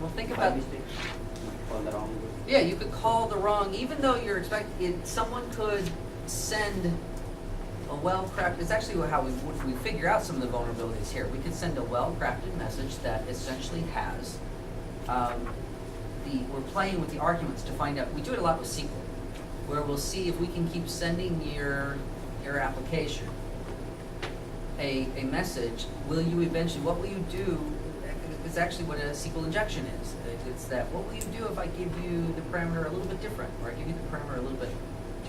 Well, think about. Call the wrong. Yeah, you could call the wrong, even though you're expecting, someone could send a well-crafted, it's actually how we figure out some of the vulnerabilities here. We could send a well-crafted message that essentially has, we're playing with the arguments to find out, we do it a lot with SQL, where we'll see if we can keep sending your application a message, will you eventually, what will you do, it's actually what a SQL injection is. It's that, what will you do if I give you the parameter a little bit different, or I give you the parameter a little bit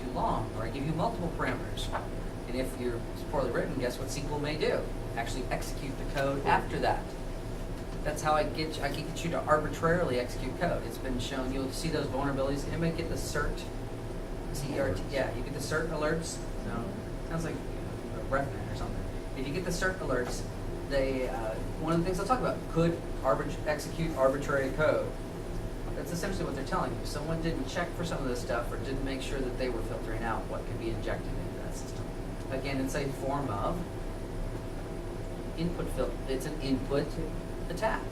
too long, or I give you multiple parameters. And if you're poorly written, guess what SQL may do? Actually execute the code after that. That's how I can get you to arbitrarily execute code. It's been shown, you'll see those vulnerabilities. Anybody get the CERT? C-E-R-T, yeah, you get the CERT alerts. No, sounds like a RefNet or something. If you get the CERT alerts, they, one of the things they'll talk about, could execute arbitrary code. That's essentially what they're telling you. Someone didn't check for some of this stuff or didn't make sure that they were filtering out what could be injected into that system. Again, it's a form of input filter. It's an input attack.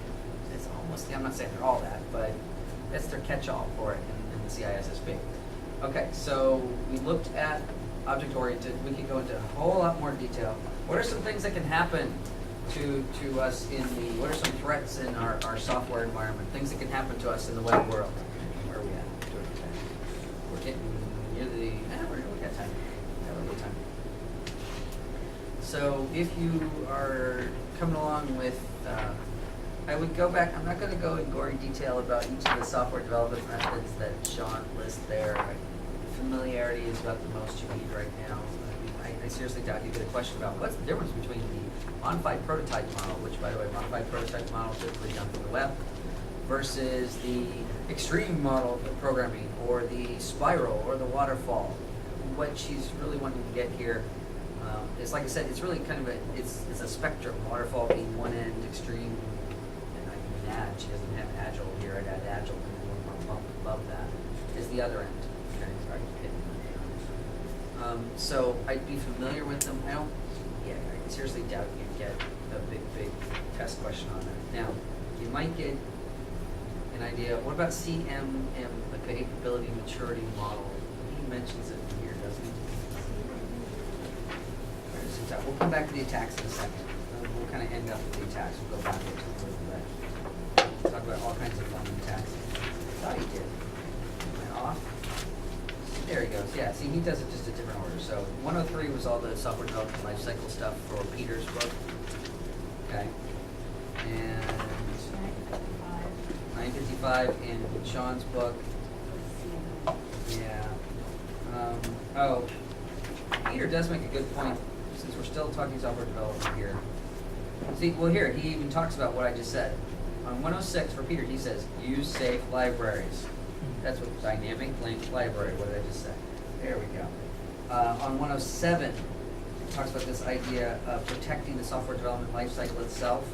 It's almost, I'm not saying they're all that, but that's their catch-all for it in the cissp. Okay, so we looked at object-oriented. We could go into a whole lot more detail. What are some things that can happen to us in the, what are some threats in our software environment, things that can happen to us in the web world? Where are we at? We're getting near the, we got time. We have a little time. So if you are coming along with, I would go back, I'm not going to go in gory detail about each of the software development methods that Sean lists there. Familiarity is about the most you need right now. I seriously doubt you get a question about what's the difference between the modified prototype model, which, by the way, modified prototype model is typically done from the web, versus the extreme model of programming, or the spiral, or the waterfall. What she's really wanting to get here is, like I said, it's really kind of it's a spectrum. Waterfall being one end, extreme, and I can add. She doesn't have agile here. I'd add agile, and then one bump above that is the other end. Okay, sorry, so I'd be familiar with them. I seriously doubt you'd get a big test question on that. Now, you might get an idea. What about CMM, the capability maturity model? He mentions it here, doesn't he? Where is it? We'll come back to the attacks in a second. We'll kind of end up with the attacks. We'll go backwards and go through that. We'll talk about all kinds of fun attacks. I thought he did. Went off. There he goes. Yeah, see, he does it just a different order. So 103 was all the software development lifecycle stuff for Peter's book. Okay. And 955 in Sean's book. Yeah. Oh, Peter does make a good point, since we're still talking software development here. See, well here, he even talks about what I just said. On 106 for Peter, he says, use safe libraries. That's what dynamic linked library, what did I just say? There we go. On 107, it talks about this idea of protecting the software development lifecycle itself.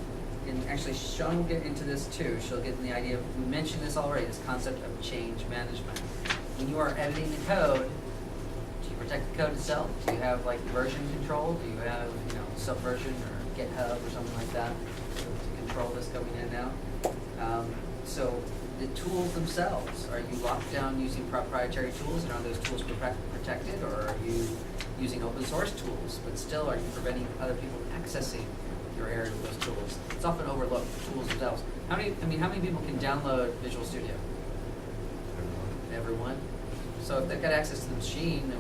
And actually, Sean will get into this too. She'll get in the idea of, we mentioned this already, this concept of change management. When you are editing the code, do you protect the code itself? Do you have like version control? Do you have, Subversion or GitHub or something like that to control this coming in and out? So the tools themselves, are you locked down using proprietary tools, and are those tools protected, or are you using open source tools, but still are you preventing other people accessing your area with those tools? It's often overlooked, the tools themselves. How many people can download Visual Studio? Everyone. So if they've got access to the machine,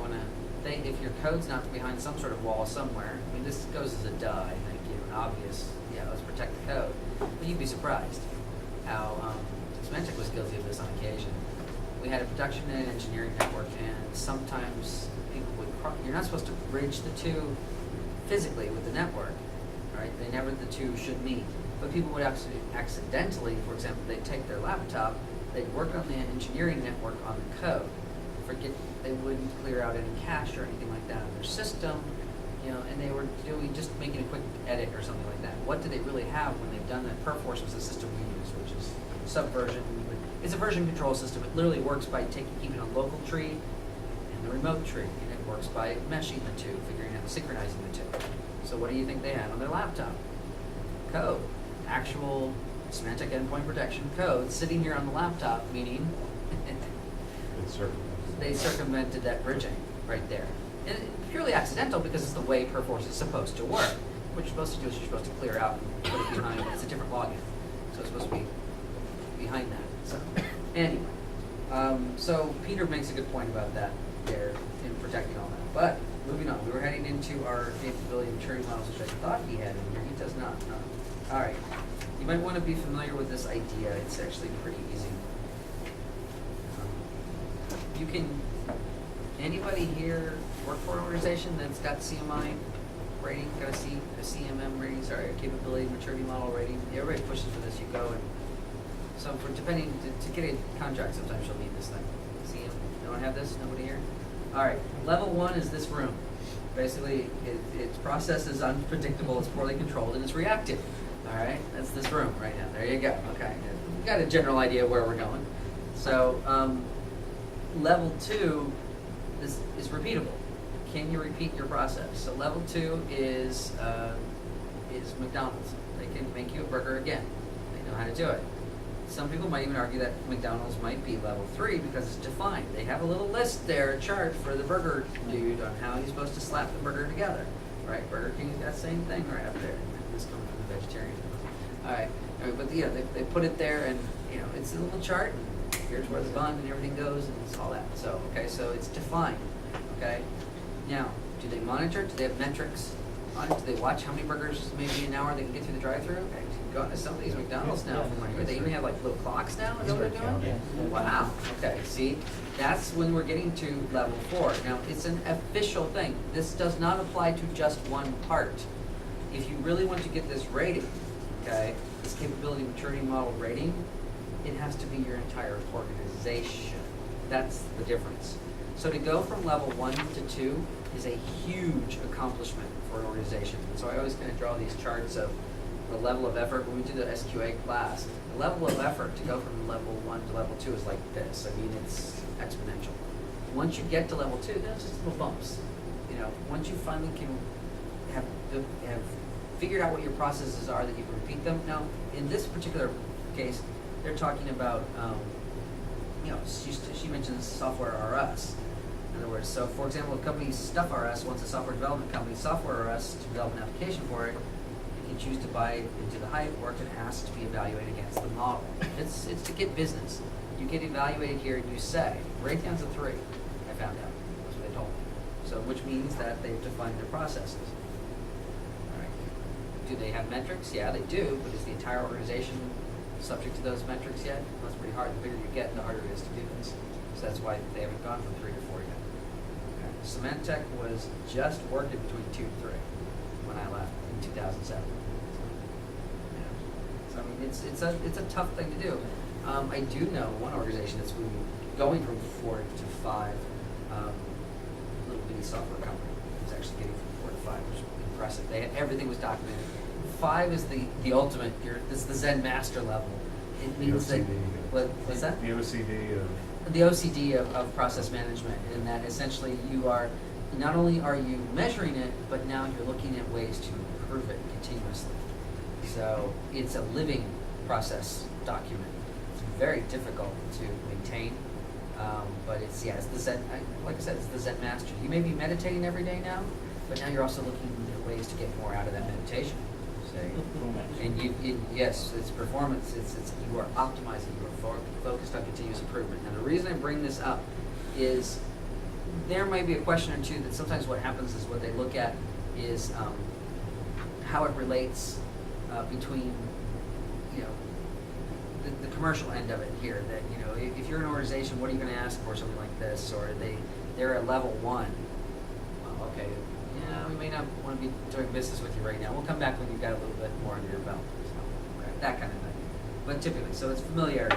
if your code's not behind some sort of wall somewhere, this goes as a duh, I think, an obvious, let's protect the code. But you'd be surprised how Symantec was guilty of this on occasion. We had a production and engineering network, and sometimes people would you're not supposed to bridge the two physically with the network, right? The two should meet. But people would actually accidentally, for example, they'd take their laptop, they'd work on the engineering network on the code, forget they wouldn't clear out any cache or anything like that on their system, and they were doing just making a quick edit or something like that. What do they really have when they've done that? Perforce was the system we use, which is Subversion. It's a version control system. It literally works by keeping a local tree and the remote tree, and it works by meshing the two, figuring out synchronizing the two. So what do you think they had on their laptop? Code, actual semantic endpoint protection code sitting here on the laptop, meaning they circumvented that bridging right there. And it's purely accidental because it's the way Perforce is supposed to work. What you're supposed to do is you're supposed to clear out and put it behind, it's a different login. So it's supposed to be behind that. So anyway, so Peter makes a good point about that there in protecting all that. But moving on, we were heading into our capability maturity models, which I thought he had in here. He does not. No. All right. You might want to be familiar with this idea. It's actually pretty easy. You can, anybody here work for an organization that's got CMI rating, got a CMM rating, sorry, a capability maturity model rating? Everybody pushes for this. You go and, so for depending, to get a contract, sometimes you'll need this thing. See, no one have this? Nobody here? All right, level 1 is this room. Basically, its process is unpredictable, it's poorly controlled, and it's reactive. All right, that's this room right now. There you go. Okay, you got a general idea of where we're going. So, level 2 is repeatable. Can you repeat your process? So level 2 is McDonald's. They can make you a burger again. They know how to do it. Some people might even argue that McDonald's might be level 3 because it's defined. They have a little list there, a chart for the burger dude on how he's supposed to slap the burger together. Right? Burger King's got the same thing right up there. This coming from the vegetarian. All right. But yeah, they put it there, and you know it's a little chart. And here's where the bun and everything goes, and it's all that. So okay, so it's defined. Okay. Now, do they monitor? Do they have metrics on it? Do they watch how many burgers maybe an hour they can get through the drive-thru? Okay. Go into some of these McDonald's now. They even have like little clocks now. Is that what they're doing? Wow. Okay. See, that's when we're getting to level 4. Now, it's an official thing. This does not apply to just one part. If you really want to get this rating, okay, this capability maturity model rating, it has to be your entire organization. That's the difference. So to go from level 1 to 2 is a huge accomplishment for an organization. And so I always kind of draw these charts of the level of effort when we do the SQA class. The level of effort to go from level 1 to level 2 is like this. I mean, it's exponential. Once you get to level 2, then it's just little bumps. You know, once you finally can have figured out what your processes are, that you can repeat them. Now, in this particular case, they're talking about, you know, she mentions software RS. In other words, so for example, if company Stuff RS wants a software development company, software RS, to develop an application for it, you can choose to buy it into the hype, or it has to be evaluated against the model. It's to get business. You get evaluated here, and you say, Raytheon's a 3, I found out. That's what they told me. So, which means that they've defined their processes. All right. Do they have metrics? Yeah, they do, but is the entire organization subject to those metrics yet? Well, that's pretty hard. The bigger you get, the harder it is to do this. So that's why they haven't gone from 3 to 4 yet. Okay. Symantec was just working between 2 and 3 when I left in 2007. So I mean, it's a tough thing to do. I do know one organization that's going from 4 to 5. Little bitty software company. It's actually getting from 4 to 5, which is impressive. Everything was documented. 5 is the ultimate. This is the Zen master level. It means that what's that? The OCD of the OCD of process management, in that essentially you are not only are you measuring it, but now you're looking at ways to improve it continuously. So it's a living process document. It's very difficult to maintain, but it's the Zen. Like I said, it's the Zen master. You may be meditating every day now, but now you're also looking at ways to get more out of that meditation. And yes, it's performance. It's you are optimizing. You are focused on continuous improvement. And the reason I bring this up is there might be a question or two that sometimes what happens is what they look at is how it relates between the commercial end of it here. That if you're an organization, what are you going to ask for something like this? Or they're at level 1. Well, okay. Yeah, we may not want to be doing business with you right now. We'll come back when you've got a little bit more under your belt. So, okay, that kind of thing. But typically, so it's familiarity.